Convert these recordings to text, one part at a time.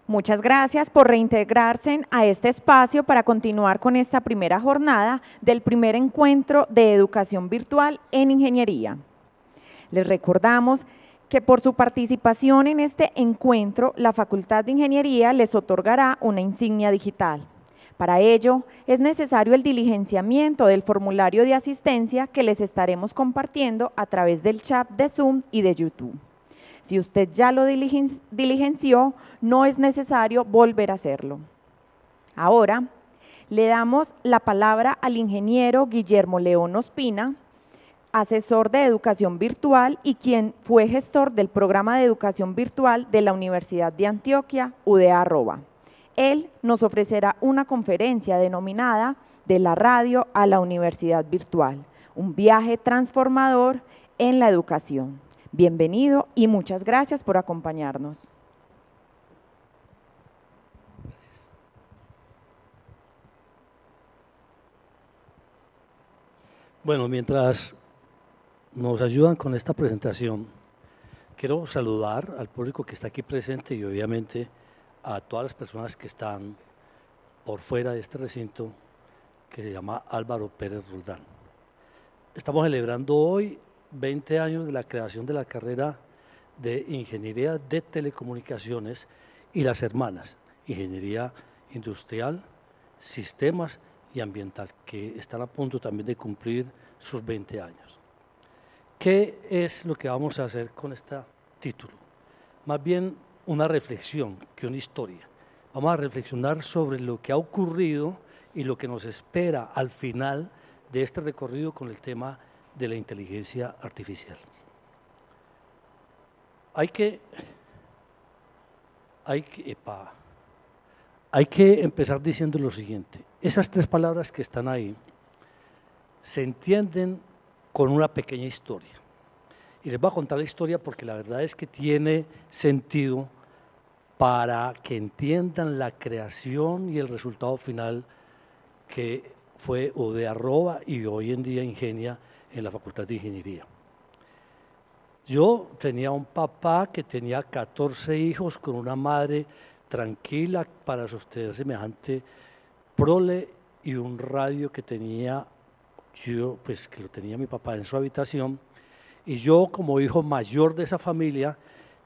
Muchas gracias por reintegrarse a este espacio para continuar con esta primera jornada del primer encuentro de educación virtual en ingeniería. Les recordamos que por su participación en este encuentro, la Facultad de Ingeniería les otorgará una insignia digital. Para ello, es necesario el diligenciamiento del formulario de asistencia que les estaremos compartiendo a través del chat de Zoom y de YouTube. Si usted ya lo diligenció, no es necesario volver a hacerlo. Ahora, le damos la palabra al ingeniero Guillermo León Ospina, asesor de educación virtual y quien fue gestor del programa de educación virtual de la Universidad de Antioquia, UdeA-ROBA. Él nos ofrecerá una conferencia denominada De la radio a la universidad virtual, un viaje transformador en la educación. Bienvenido y muchas gracias por acompañarnos. Bueno, mientras nos ayudan con esta presentación, quiero saludar al público que está aquí presente y obviamente a todas las personas que están por fuera de este recinto que se llama Álvaro Pérez Roldán. Estamos celebrando hoy 20 años de la creación de la carrera de Ingeniería de Telecomunicaciones y las hermanas, Ingeniería Industrial, Sistemas y Ambiental, que están a punto también de cumplir sus 20 años. ¿Qué es lo que vamos a hacer con este título? Más bien una reflexión que una historia. Vamos a reflexionar sobre lo que ha ocurrido y lo que nos espera al final de este recorrido con el tema de la inteligencia artificial. Hay que empezar diciendo lo siguiente. Esas tres palabras que están ahí se entienden con una pequeña historia. Y les voy a contar la historia porque la verdad es que tiene sentido para que entiendan la creación y el resultado final que fue UdeA-ROBA y hoy en día Ingenia en la Facultad de Ingeniería. Yo tenía un papá que tenía 14 hijos con una madre tranquila para sostener semejante prole y un radio que tenía yo, pues que lo tenía mi papá en su habitación, y yo como hijo mayor de esa familia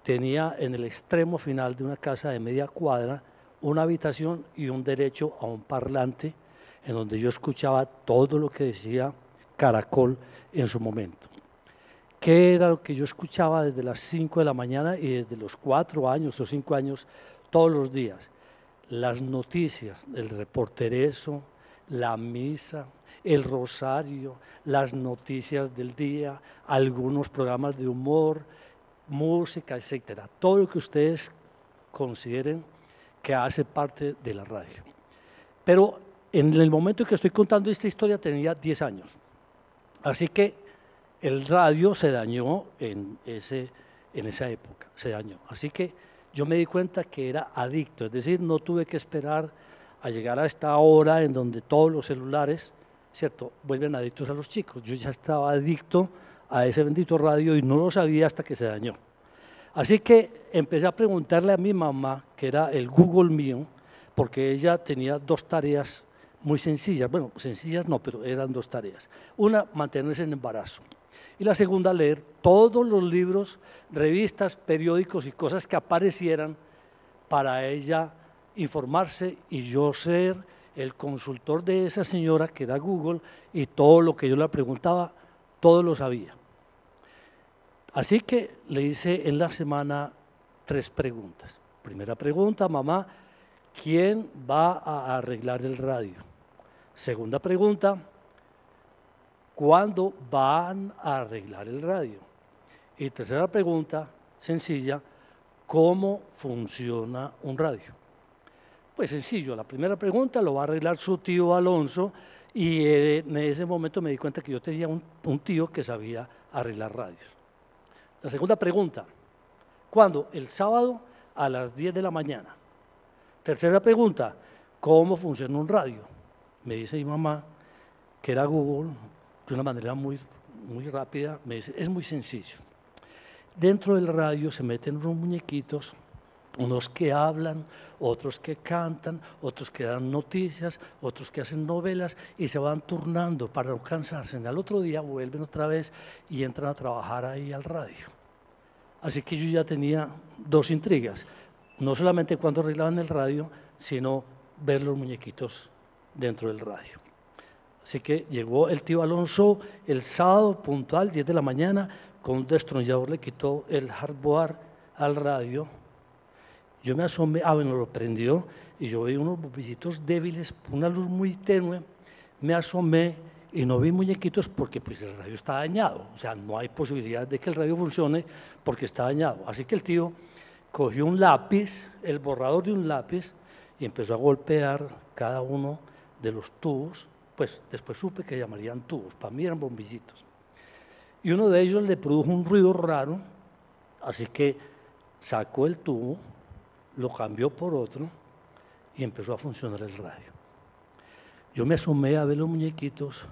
tenía en el extremo final de una casa de media cuadra una habitación y un derecho a un parlante en donde yo escuchaba todo lo que decía Caracol en su momento. ¿Qué era lo que yo escuchaba desde las 5 de la mañana y desde los 4 años o 5 años todos los días? Las noticias, el reportereso, la misa, el rosario, las noticias del día, algunos programas de humor, música, etcétera. Todo lo que ustedes consideren que hace parte de la radio. Pero en el momento en que estoy contando esta historia tenía 10 años. Así que el radio se dañó en esa época, se dañó. Así que yo me di cuenta que era adicto, es decir, no tuve que esperar a llegar a esta hora en donde todos los celulares, ¿cierto?, vuelven adictos a los chicos. Yo ya estaba adicto a ese bendito radio y no lo sabía hasta que se dañó. Así que empecé a preguntarle a mi mamá, que era el Google mío, porque ella tenía dos tareas muy sencillas, bueno, sencillas no, pero eran dos tareas. Una, mantenerse en embarazo. Y la segunda, leer todos los libros, revistas, periódicos y cosas que aparecieran para ella informarse y yo ser el consultor de esa señora que era Google y todo lo que yo le preguntaba, todo lo sabía. Así que le hice en la semana 3 preguntas. Primera pregunta, mamá, ¿quién va a arreglar el radio? Segunda pregunta, ¿cuándo van a arreglar el radio? Y tercera pregunta, sencilla, ¿cómo funciona un radio? Pues sencillo, la primera pregunta lo va a arreglar su tío Alonso y en ese momento me di cuenta que yo tenía un tío que sabía arreglar radios. La segunda pregunta, ¿cuándo? El sábado a las 10 de la mañana. Tercera pregunta, ¿cómo funciona un radio? Me dice mi mamá, que era Google, de una manera muy rápida, me dice, es muy sencillo. Dentro del radio se meten unos muñequitos Unos que hablan, otros que cantan, otros que dan noticias, otros que hacen novelas y se van turnando para no cansarse. Al otro día vuelven otra vez y entran a trabajar ahí al radio. Así que yo ya tenía dos intrigas, no solamente cuando arreglaban el radio, sino ver los muñequitos dentro del radio. Así que llegó el tío Alonso el sábado puntual, 10 de la mañana, con un destornillador le quitó el hardware al radio. Yo me asomé, bueno, lo prendió y yo vi unos bombillitos débiles, una luz muy tenue, me asomé y no vi muñequitos porque pues el radio está dañado, o sea, no hay posibilidad de que el radio funcione porque está dañado. Así que el tío cogió un lápiz, el borrador de un lápiz, y empezó a golpear cada uno de los tubos, pues después supe que llamarían tubos, para mí eran bombillitos. Y uno de ellos le produjo un ruido raro, así que sacó el tubo, lo cambió por otro y empezó a funcionar el radio. Yo me asomé a ver los muñequitos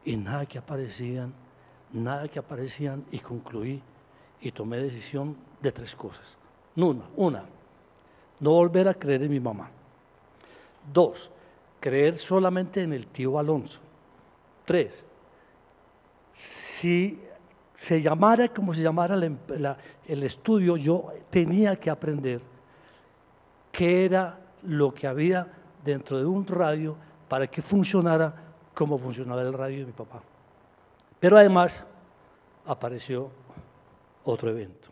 y nada que aparecían y concluí y tomé decisión de 3 cosas. Una, no volver a creer en mi mamá. 2, creer solamente en el tío Alonso. 3, si se llamara como se llamara el estudio, yo tenía que aprender qué era lo que había dentro de un radio para que funcionara como funcionaba el radio de mi papá. Pero además apareció otro evento.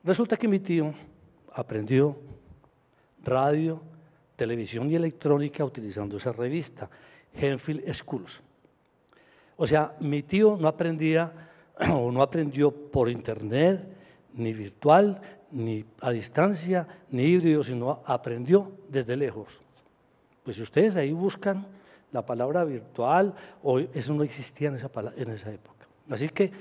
Resulta que mi tío aprendió radio, televisión y electrónica utilizando esa revista, Henfield Schools. O sea, mi tío no aprendía o no aprendió por internet, ni virtual, ni a distancia, ni híbrido, sino aprendió desde lejos. Pues si ustedes ahí buscan la palabra virtual, eso no existía en esa época. Así que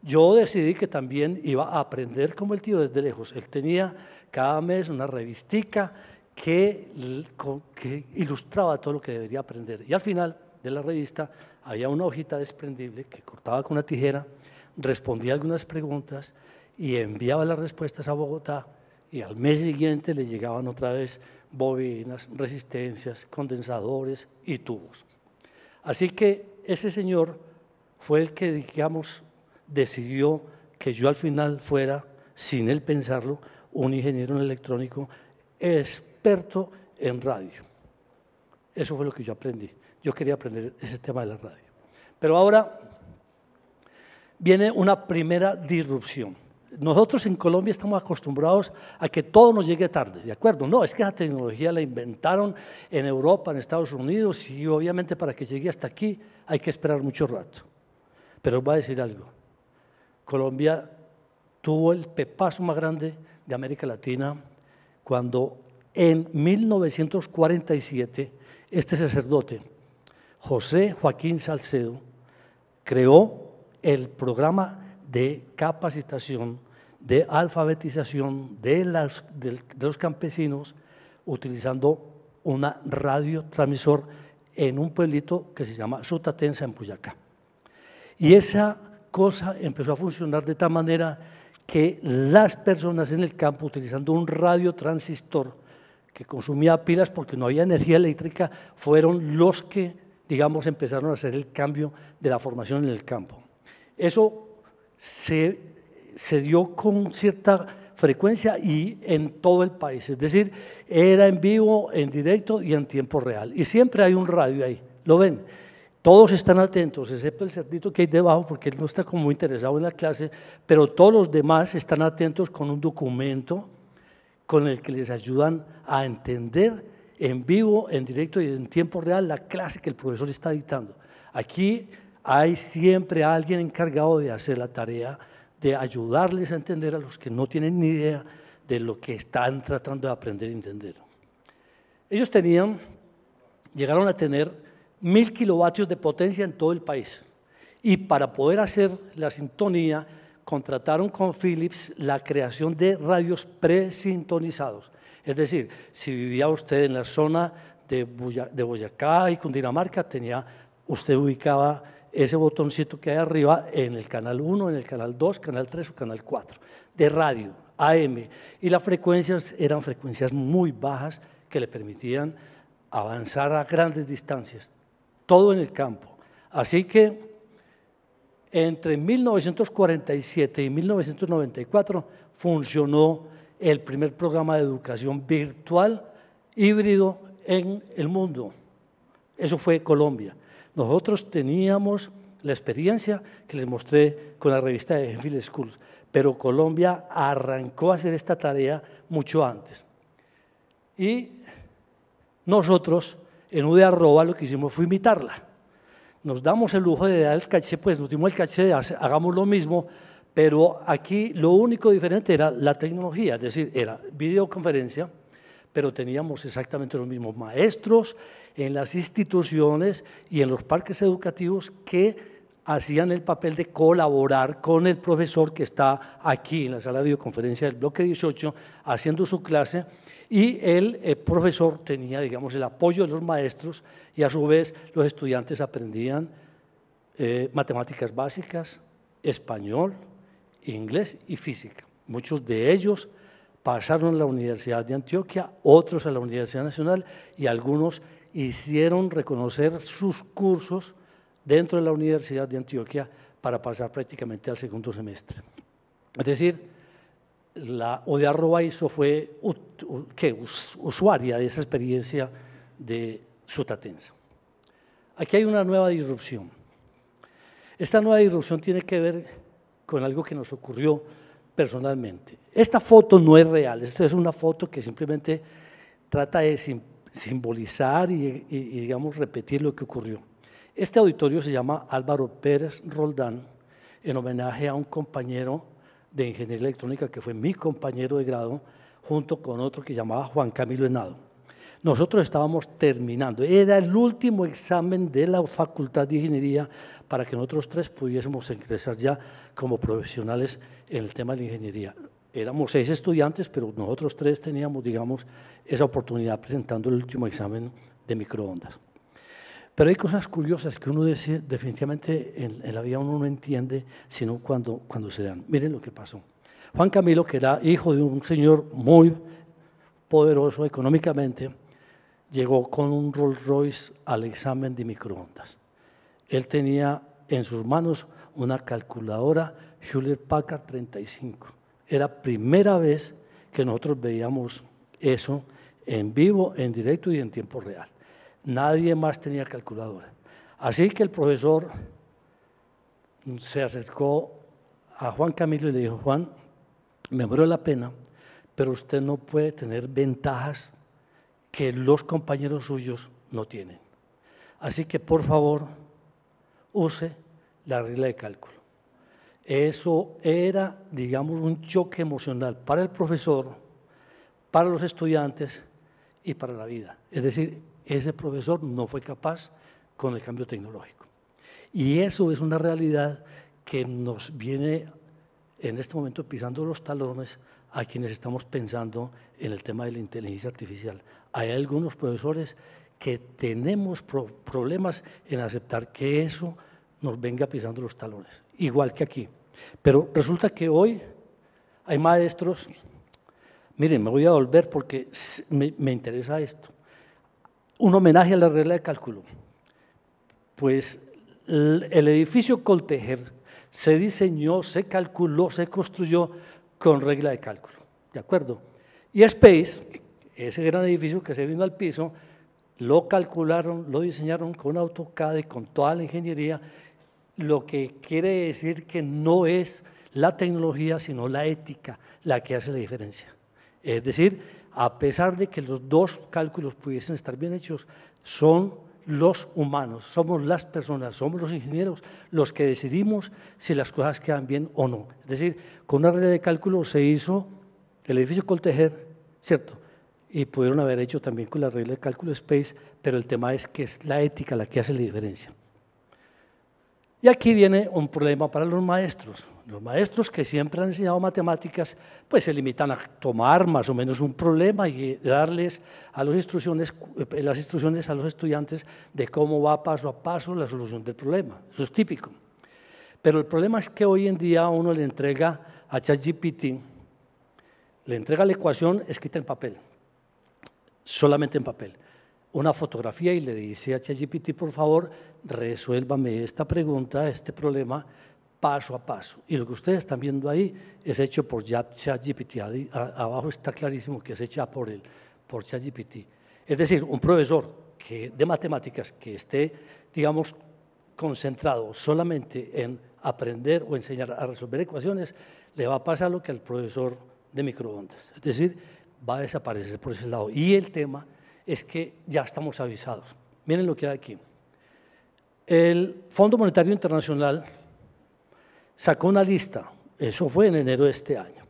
yo decidí que también iba a aprender como el tío desde lejos. Él tenía cada mes una revistica que ilustraba todo lo que debería aprender. Y al final de la revista había una hojita desprendible que cortaba con una tijera, respondía algunas preguntas y enviaba las respuestas a Bogotá, y al mes siguiente le llegaban otra vez bobinas, resistencias, condensadores y tubos. Así que ese señor fue el que, digamos, decidió que yo al final fuera, sin él pensarlo, un ingeniero en electrónico experto en radio. Eso fue lo que yo aprendí. Yo quería aprender ese tema de la radio. Pero ahora viene una primera disrupción. Nosotros en Colombia estamos acostumbrados a que todo nos llegue tarde, ¿de acuerdo? No, es que esa tecnología la inventaron en Europa, en Estados Unidos, y obviamente para que llegue hasta aquí hay que esperar mucho rato. Pero os voy a decir algo. Colombia tuvo el pepazo más grande de América Latina cuando en 1947 este sacerdote, José Joaquín Salcedo, creó el programa de capacitación, de alfabetización de los campesinos, utilizando una radiotransmisor en un pueblito que se llama Sutatensa, en Boyacá. Y esa cosa empezó a funcionar de tal manera que las personas en el campo, utilizando un radiotransistor que consumía pilas porque no había energía eléctrica, fueron los que, digamos, empezaron a hacer el cambio de la formación en el campo. Eso se dio con cierta frecuencia y en todo el país, es decir, era en vivo, en directo y en tiempo real. Y siempre hay un radio ahí, ¿lo ven? Todos están atentos, excepto el cerdito que hay debajo, porque él no está como muy interesado en la clase, pero todos los demás están atentos con un documento con el que les ayudan a entender en vivo, en directo y en tiempo real la clase que el profesor está dictando. Aquí hay siempre alguien encargado de hacer la tarea, de ayudarles a entender a los que no tienen ni idea de lo que están tratando de aprender y entender. Ellos llegaron a tener 1000 kilovatios de potencia en todo el país, y para poder hacer la sintonía contrataron con Philips la creación de radios presintonizados. Es decir, si vivía usted en la zona de Boyacá y Cundinamarca, usted ubicaba ese botoncito que hay arriba en el canal 1, en el canal 2, canal 3 o canal 4 de radio, AM, y las frecuencias eran frecuencias muy bajas que le permitían avanzar a grandes distancias, todo en el campo. Así que entre 1947 y 1994 funcionó el primer programa de educación virtual híbrido en el mundo. Eso fue Colombia. Nosotros teníamos la experiencia que les mostré con la revista de Enfield Schools, pero Colombia arrancó a hacer esta tarea mucho antes. Y nosotros en UD Arroba lo que hicimos fue imitarla. Nos damos el lujo de dar el caché, pues nos dimos el caché de hagamos lo mismo, pero aquí lo único diferente era la tecnología, es decir, era videoconferencia, pero teníamos exactamente los mismos maestros en las instituciones y en los parques educativos que hacían el papel de colaborar con el profesor que está aquí en la sala de videoconferencia del bloque 18 haciendo su clase, y el profesor tenía, digamos, el apoyo de los maestros, y a su vez los estudiantes aprendían matemáticas básicas, español, inglés y física. Muchos de ellos pasaron a la Universidad de Antioquia, otros a la Universidad Nacional, y algunos hicieron reconocer sus cursos dentro de la Universidad de Antioquia para pasar prácticamente al segundo semestre. Es decir, la UD Arroba fue usuaria de esa experiencia de Sutatensa. Aquí hay una nueva disrupción. Esta nueva disrupción tiene que ver con algo que nos ocurrió personalmente. Esta foto no es real, esta es una foto que simplemente trata de simbolizar y digamos, repetir lo que ocurrió. Este auditorio se llama Álvaro Pérez Roldán, en homenaje a un compañero de Ingeniería Electrónica que fue mi compañero de grado, junto con otro que llamaba Juan Camilo Henao. Nosotros estábamos terminando, era el último examen de la Facultad de Ingeniería para que nosotros tres pudiésemos ingresar ya como profesionales en el tema de la ingeniería. Éramos 6 estudiantes, pero nosotros 3 teníamos, digamos, esa oportunidad presentando el último examen de microondas. Pero hay cosas curiosas que uno definitivamente en la vida uno no entiende, sino cuando se dan. Miren lo que pasó. Juan Camilo, que era hijo de un señor muy poderoso económicamente, llegó con un Rolls Royce al examen de microondas. Él tenía en sus manos una calculadora Hewlett Packard 35. Era primera vez que nosotros veíamos eso en vivo, en directo y en tiempo real. Nadie más tenía calculadora. Así que el profesor se acercó a Juan Camilo y le dijo: Juan, me muero la pena, pero usted no puede tener ventajas que los compañeros suyos no tienen. Así que, por favor, use la regla de cálculo. Eso era, digamos, un choque emocional para el profesor, para los estudiantes y para la vida. Es decir, ese profesor no fue capaz con el cambio tecnológico. Y eso es una realidad que nos viene en este momento pisando los talones a quienes estamos pensando en el tema de la inteligencia artificial. Hay algunos profesores que tenemos problemas en aceptar que eso nos venga pisando los talones, igual que aquí. Pero resulta que hoy hay maestros, miren, me voy a volver porque me interesa esto, un homenaje a la regla de cálculo. Pues el edificio Coltejer se diseñó, se calculó, se construyó con regla de cálculo, ¿de acuerdo? Y Space, ese gran edificio que se vino al piso, lo calcularon, lo diseñaron con AutoCAD y con toda la ingeniería, lo que quiere decir que no es la tecnología, sino la ética la que hace la diferencia. Es decir, a pesar de que los dos cálculos pudiesen estar bien hechos, son los humanos, somos las personas, somos los ingenieros los que decidimos si las cosas quedan bien o no. Es decir, con una regla de cálculo se hizo el edificio Coltejer, ¿cierto? Y pudieron haber hecho también con la regla de cálculo Space, pero el tema es que es la ética la que hace la diferencia. Y aquí viene un problema para los maestros. Los maestros que siempre han enseñado matemáticas, pues se limitan a tomar más o menos un problema y darles a las instrucciones a los estudiantes de cómo va paso a paso la solución del problema. Eso es típico. Pero el problema es que hoy en día uno le entrega a ChatGPT le entrega la ecuación escrita en papel, solamente en papel, una fotografía y le dice a ChatGPT, por favor, resuélvame esta pregunta, este problema, paso a paso. Y lo que ustedes están viendo ahí es hecho por ChatGPT. Abajo está clarísimo que es hecha por ChatGPT. Es decir, un profesor de matemáticas que esté, digamos, concentrado solamente en aprender o enseñar a resolver ecuaciones, le va a pasar lo que al profesor de microondas. Es decir, va a desaparecer por ese lado. Y el tema es que ya estamos avisados. Miren lo que hay aquí. El Fondo Monetario Internacional sacó una lista, eso fue en enero de este año,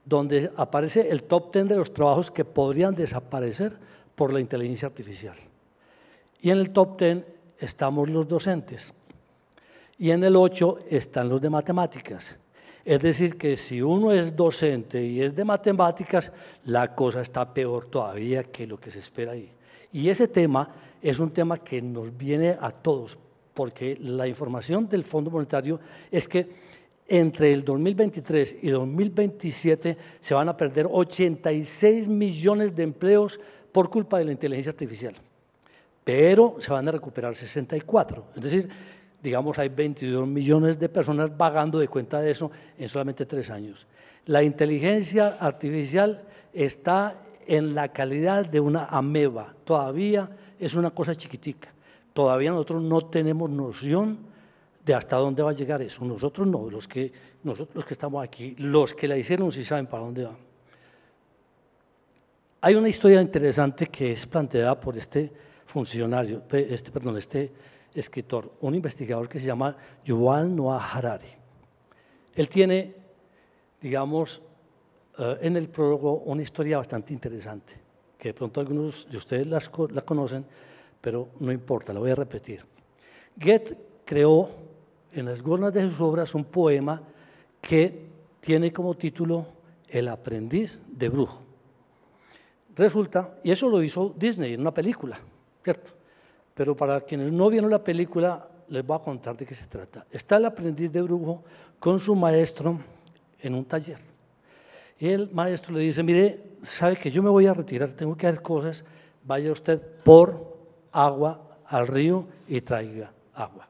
donde aparece el top 10 de los trabajos que podrían desaparecer por la inteligencia artificial. Y en el top 10 estamos los docentes. Y en el 8 están los de matemáticas. Es decir, que si uno es docente y es de matemáticas, la cosa está peor todavía que lo que se espera ahí. Y ese tema es un tema que nos viene a todos, porque la información del Fondo Monetario es que entre el 2023 y 2027 se van a perder 86 millones de empleos por culpa de la inteligencia artificial, pero se van a recuperar 64. Es decir, digamos, hay 22 millones de personas vagando de cuenta de eso en solamente 3 años. La inteligencia artificial está en la calidad de una ameba, todavía es una cosa chiquitica, todavía nosotros no tenemos noción de hasta dónde va a llegar eso, nosotros no, nosotros los que estamos aquí, los que la hicieron sí saben para dónde va. Hay una historia interesante que es planteada por este funcionario, este escritor, un investigador que se llama Yuval Noah Harari. Él tiene, digamos, en el prólogo una historia bastante interesante, que de pronto algunos de ustedes la conocen, pero no importa, la voy a repetir. Goethe creó en algunas de sus obras un poema que tiene como título El aprendiz de brujo. Resulta, y eso lo hizo Disney en una película, ¿cierto? Pero para quienes no vieron la película, les voy a contar de qué se trata. Está el aprendiz de brujo con su maestro en un taller. Y el maestro le dice, mire, sabe que yo me voy a retirar, tengo que hacer cosas, vaya usted por agua al río y traiga agua.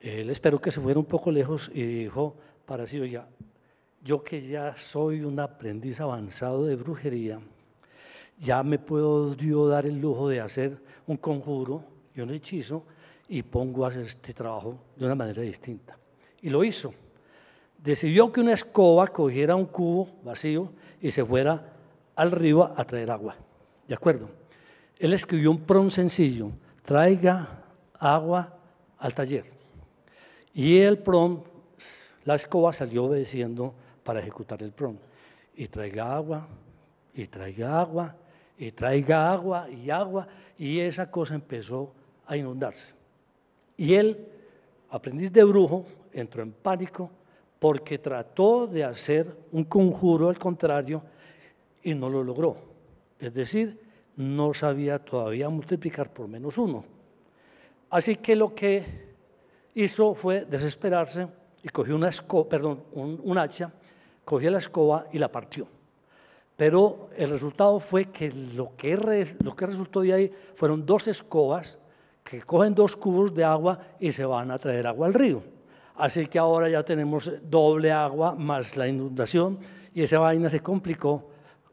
Él esperó que se fuera un poco lejos y dijo para sí, oiga, yo que ya soy un aprendiz avanzado de brujería, ya me puedo yo dar el lujo de hacer un conjuro y un hechizo y pongo a hacer este trabajo de una manera distinta. Y lo hizo. Decidió que una escoba cogiera un cubo vacío y se fuera al río a traer agua. ¿De acuerdo? Él escribió un prompt sencillo, traiga agua al taller. Y el prompt, la escoba salió obedeciendo para ejecutar el prompt. Y traiga agua, y traiga agua, y traiga agua, y esa cosa empezó a inundarse. Y él, aprendiz de brujo, entró en pánico porque trató de hacer un conjuro al contrario y no lo logró. Es decir, no sabía todavía multiplicar por -1. Así que lo que hizo fue desesperarse y cogió un hacha, cogió la escoba y la partió. Pero el resultado fue que lo que resultó de ahí fueron 2 escobas que cogen 2 cubos de agua y se van a traer agua al río. Así que ahora ya tenemos doble agua más la inundación y esa vaina se complicó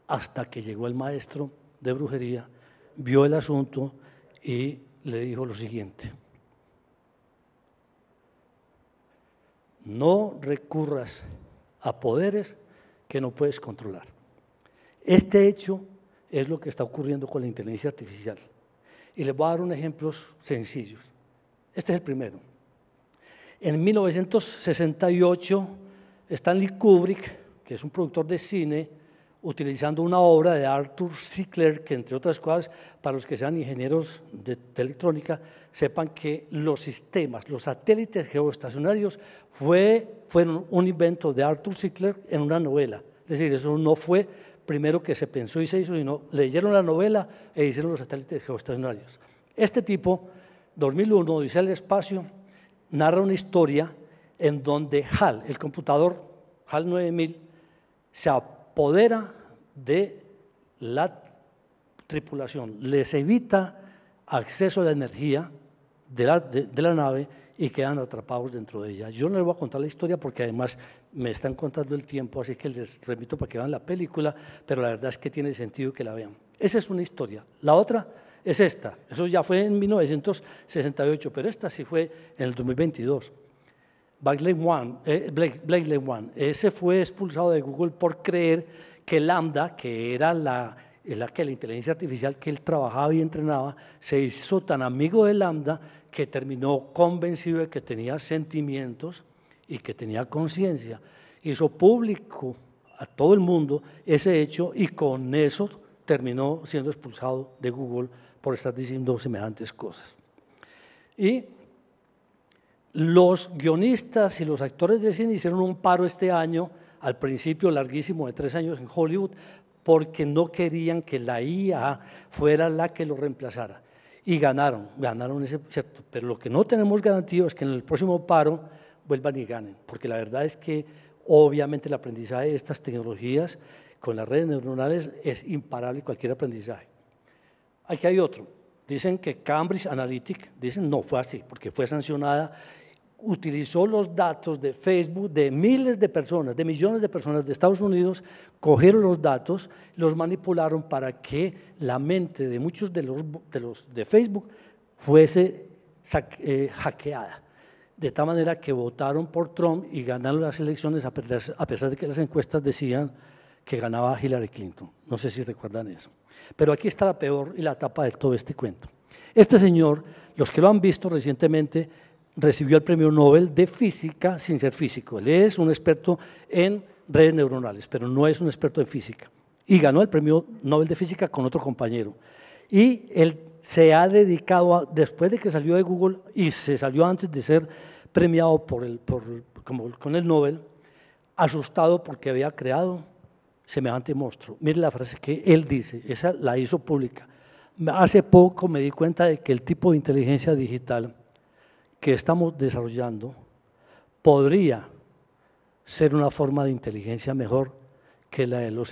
hasta que llegó el maestro de brujería, vio el asunto y le dijo lo siguiente: no recurras a poderes que no puedes controlar. Este hecho es lo que está ocurriendo con la inteligencia artificial. Y les voy a dar unos ejemplos sencillos. Este es el primero. En 1968, Stanley Kubrick, que es un productor de cine, utilizando una obra de Arthur C. Clarke, que entre otras cosas, para los que sean ingenieros de electrónica, sepan que los sistemas, los satélites geoestacionarios fueron un invento de Arthur C. Clarke en una novela. Es decir, eso no fue primero que se pensó y se hizo, sino leyeron la novela e hicieron los satélites geoestacionarios. Este tipo, 2001, Odisea del Espacio, narra una historia en donde HAL, el computador HAL 9000, apodera de la tripulación, les evita acceso a la energía de la nave y quedan atrapados dentro de ella. Yo no les voy a contar la historia porque además me están contando el tiempo, así que les remito para que vean la película, pero la verdad es que tiene sentido que la vean. Esa es una historia. La otra es esta, eso ya fue en 1968, pero esta sí fue en el 2022. Blake Lewan, ese fue expulsado de Google por creer que Lambda, que era la inteligencia artificial que él trabajaba y entrenaba, se hizo tan amigo de Lambda que terminó convencido de que tenía sentimientos y que tenía conciencia. Hizo público a todo el mundo ese hecho y con eso terminó siendo expulsado de Google por estar diciendo semejantes cosas. Y los guionistas y los actores de cine hicieron un paro este año, al principio larguísimo de 3 años en Hollywood, porque no querían que la IA fuera la que lo reemplazara. Y ganaron ese, ¿cierto? Pero lo que no tenemos garantía es que en el próximo paro vuelvan y ganen, porque la verdad es que obviamente el aprendizaje de estas tecnologías con las redes neuronales es imparable cualquier aprendizaje. Aquí hay otro. Dicen que Cambridge Analytica, dicen no fue así, porque fue sancionada, utilizó los datos de Facebook de miles de personas, de millones de personas de Estados Unidos, cogieron los datos, los manipularon para que la mente de muchos de los de Facebook fuese hackeada, de tal manera que votaron por Trump y ganaron las elecciones a pesar de que las encuestas decían que ganaba Hillary Clinton. No sé si recuerdan eso. Pero aquí está la peor y la tapa de todo este cuento. Este señor, los que lo han visto recientemente, recibió el premio Nobel de Física sin ser físico. Él es un experto en redes neuronales, pero no es un experto en física. Y ganó el premio Nobel de Física con otro compañero. Y él se ha dedicado, después de que salió de Google y se salió antes de ser premiado con el Nobel, asustado porque había creado semejante monstruo. Mire la frase que él dice, esa la hizo pública. Hace poco me di cuenta de que el tipo de inteligencia digital que estamos desarrollando podría ser una forma de inteligencia mejor que la de los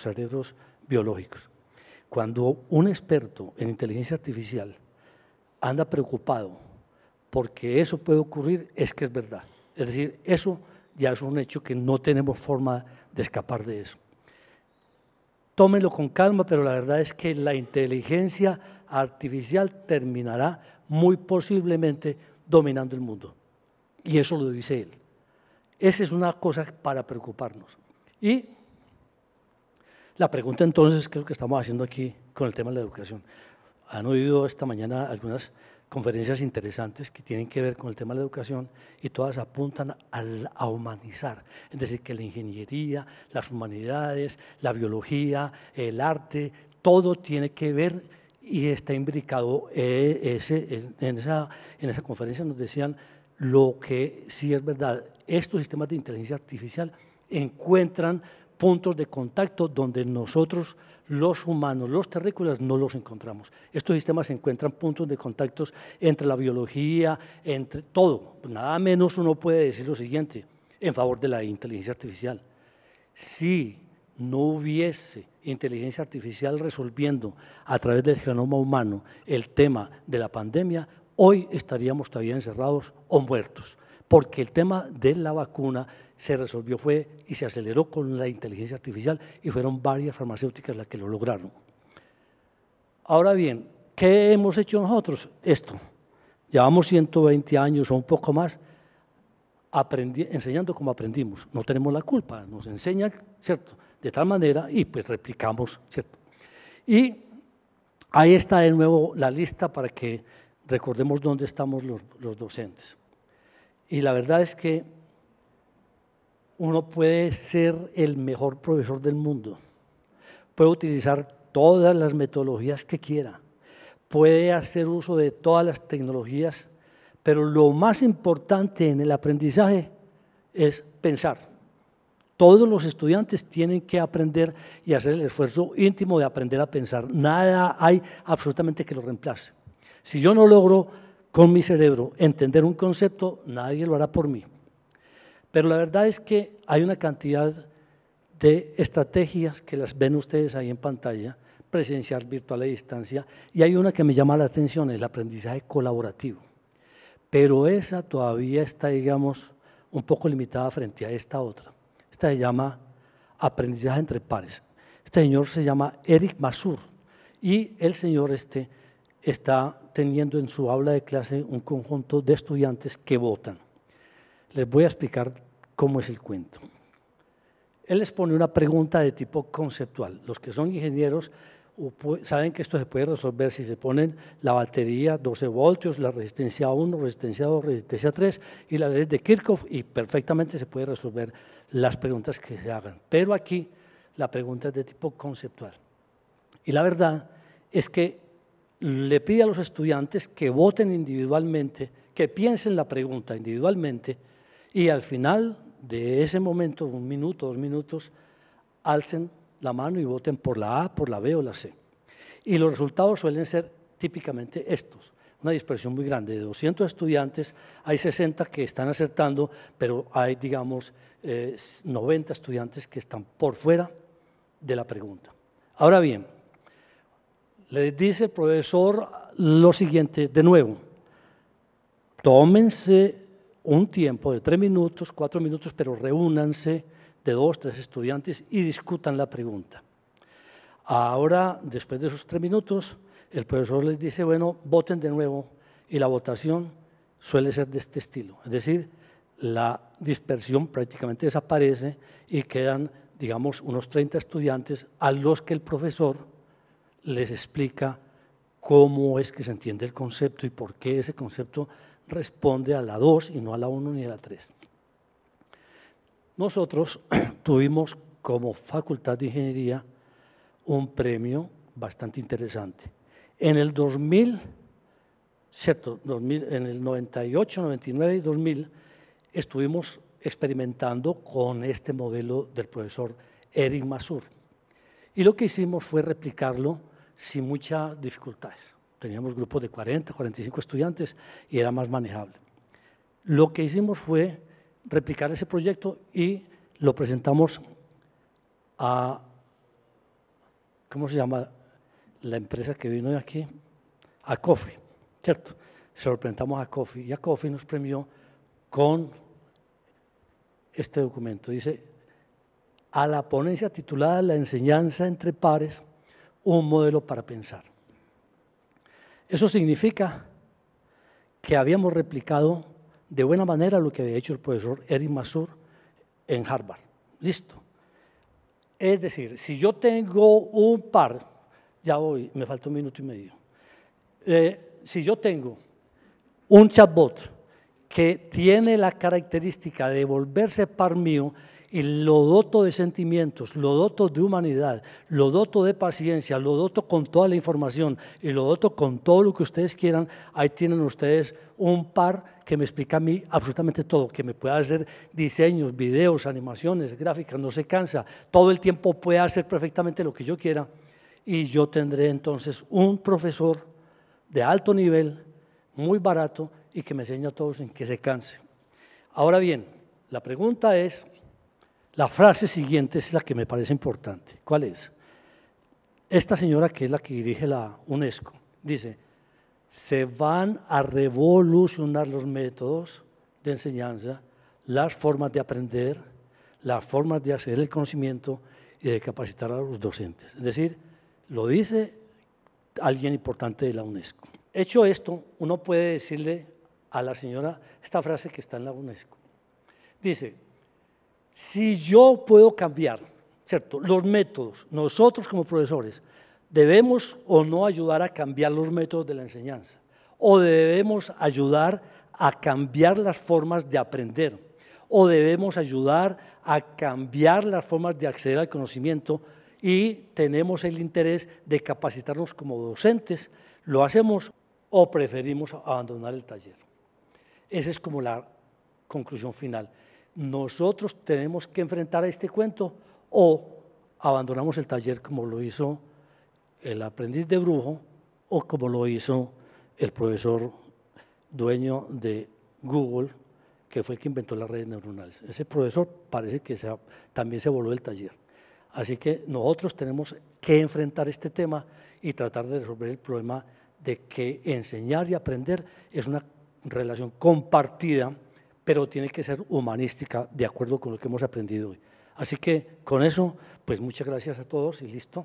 cerebros biológicos. Cuando un experto en inteligencia artificial anda preocupado porque eso puede ocurrir, es que es verdad. Es decir, eso ya es un hecho que no tenemos forma de escapar de eso. Tómenlo con calma, pero la verdad es que la inteligencia artificial terminará muy posiblemente dominando el mundo. Y eso lo dice él. Esa es una cosa para preocuparnos. Y la pregunta entonces, que es lo que estamos haciendo aquí con el tema de la educación. Han oído esta mañana algunas conferencias interesantes que tienen que ver con el tema de la educación y todas apuntan a humanizar, es decir, que la ingeniería, las humanidades, la biología, el arte, todo tiene que ver y está imbricado. En esa conferencia nos decían lo que sí es verdad, estos sistemas de inteligencia artificial encuentran puntos de contacto donde nosotros, los humanos, los terrícolas, no los encontramos. Estos sistemas encuentran puntos de contactos entre la biología, entre todo. Nada menos uno puede decir lo siguiente en favor de la inteligencia artificial. Si no hubiese inteligencia artificial resolviendo a través del genoma humano el tema de la pandemia, hoy estaríamos todavía encerrados o muertos, porque el tema de la vacuna se resolvió y se aceleró con la inteligencia artificial y fueron varias farmacéuticas las que lo lograron. Ahora bien, ¿qué hemos hecho nosotros? Esto, llevamos 120 años o un poco más enseñando como aprendimos, no tenemos la culpa, nos enseñan, ¿cierto?, de tal manera y pues replicamos, ¿cierto? Y ahí está de nuevo la lista para que recordemos dónde estamos los docentes. Y la verdad es que uno puede ser el mejor profesor del mundo, puede utilizar todas las metodologías que quiera, puede hacer uso de todas las tecnologías, pero lo más importante en el aprendizaje es pensar. Todos los estudiantes tienen que aprender y hacer el esfuerzo íntimo de aprender a pensar. Nada hay absolutamente que lo reemplace. Si yo no logro con mi cerebro entender un concepto, nadie lo hará por mí. Pero la verdad es que hay una cantidad de estrategias que las ven ustedes ahí en pantalla, presencial, virtual a distancia, y hay una que me llama la atención, el aprendizaje colaborativo. Pero esa todavía está, digamos, un poco limitada frente a esta otra. Esta se llama aprendizaje entre pares. Este señor se llama Eric Masur y el señor está teniendo en su aula de clase un conjunto de estudiantes que votan. Les voy a explicar cómo es el cuento. Él les pone una pregunta de tipo conceptual. Los que son ingenieros saben que esto se puede resolver si se ponen la batería 12 voltios, la resistencia 1, resistencia 2, resistencia 3 y la ley de Kirchhoff, y perfectamente se puede resolver las preguntas que se hagan. Pero aquí la pregunta es de tipo conceptual. Y la verdad es que le pide a los estudiantes que voten individualmente, que piensen la pregunta individualmente y al final de ese momento, 1 minuto, 2 minutos, alcen la mano y voten por la A, por la B o la C. Y los resultados suelen ser típicamente estos. Una dispersión muy grande, de 200 estudiantes, hay 60 que están acertando, pero hay, digamos, 90 estudiantes que están por fuera de la pregunta. Ahora bien, les dice el profesor lo siguiente, de nuevo, tómense un tiempo de 3 minutos, 4 minutos, pero reúnanse de 2, 3 estudiantes y discutan la pregunta. Ahora, después de esos 3 minutos, el profesor les dice, bueno, voten de nuevo, y la votación suele ser de este estilo, es decir, la dispersión prácticamente desaparece y quedan, digamos, unos 30 estudiantes a los que el profesor les explica cómo es que se entiende el concepto y por qué ese concepto responde a la 2 y no a la 1 ni a la 3. Nosotros tuvimos como Facultad de Ingeniería un premio bastante interesante. En el 2000, ¿cierto? En el 98, 99 y 2000 estuvimos experimentando con este modelo del profesor Eric Masur. Y lo que hicimos fue replicarlo sin muchas dificultades. Teníamos grupos de 40, 45 estudiantes y era más manejable. Lo que hicimos fue replicar ese proyecto y lo presentamos a, ¿cómo se llama la empresa que vino de aquí? A COFE, ¿cierto? Se lo presentamos a COFE y a COFE nos premió con este documento. Dice, a la ponencia titulada La enseñanza entre pares, un modelo para pensar. Eso significa que habíamos replicado de buena manera lo que había hecho el profesor Eric Masur en Harvard. Listo. Es decir, si yo tengo un par, ya voy, me falta 1 minuto y medio. Si yo tengo un chatbot que tiene la característica de volverse par mío y lo doto de sentimientos, lo doto de humanidad, lo doto de paciencia, lo doto con toda la información y lo doto con todo lo que ustedes quieran, ahí tienen ustedes un par que me explica a mí absolutamente todo, que me puede hacer diseños, videos, animaciones, gráficas, no se cansa, todo el tiempo puede hacer perfectamente lo que yo quiera y yo tendré entonces un profesor de alto nivel, muy barato y que me enseña a todos sin que se canse. Ahora bien, la pregunta es, la frase siguiente es la que me parece importante. ¿Cuál es? Esta señora, que es la que dirige la UNESCO, dice, se van a revolucionar los métodos de enseñanza, las formas de aprender, las formas de acceder al conocimiento y de capacitar a los docentes. Es decir, lo dice alguien importante de la UNESCO. Hecho esto, uno puede decirle a la señora esta frase que está en la UNESCO. Dice, si yo puedo cambiar, ¿cierto?, los métodos, nosotros como profesores, ¿debemos o no ayudar a cambiar los métodos de la enseñanza? ¿O debemos ayudar a cambiar las formas de aprender? ¿O debemos ayudar a cambiar las formas de acceder al conocimiento y tenemos el interés de capacitarnos como docentes? ¿Lo hacemos o preferimos abandonar el taller? Esa es como la conclusión final. ¿Nosotros tenemos que enfrentar a este cuento o abandonamos el taller como lo hizo el aprendiz de brujo o como lo hizo el profesor dueño de Google, que fue el que inventó las redes neuronales? Ese profesor parece que también se voló del taller. Así que nosotros tenemos que enfrentar este tema y tratar de resolver el problema de que enseñar y aprender es una relación compartida, pero tiene que ser humanística, de acuerdo con lo que hemos aprendido hoy. Así que con eso, pues muchas gracias a todos y listo.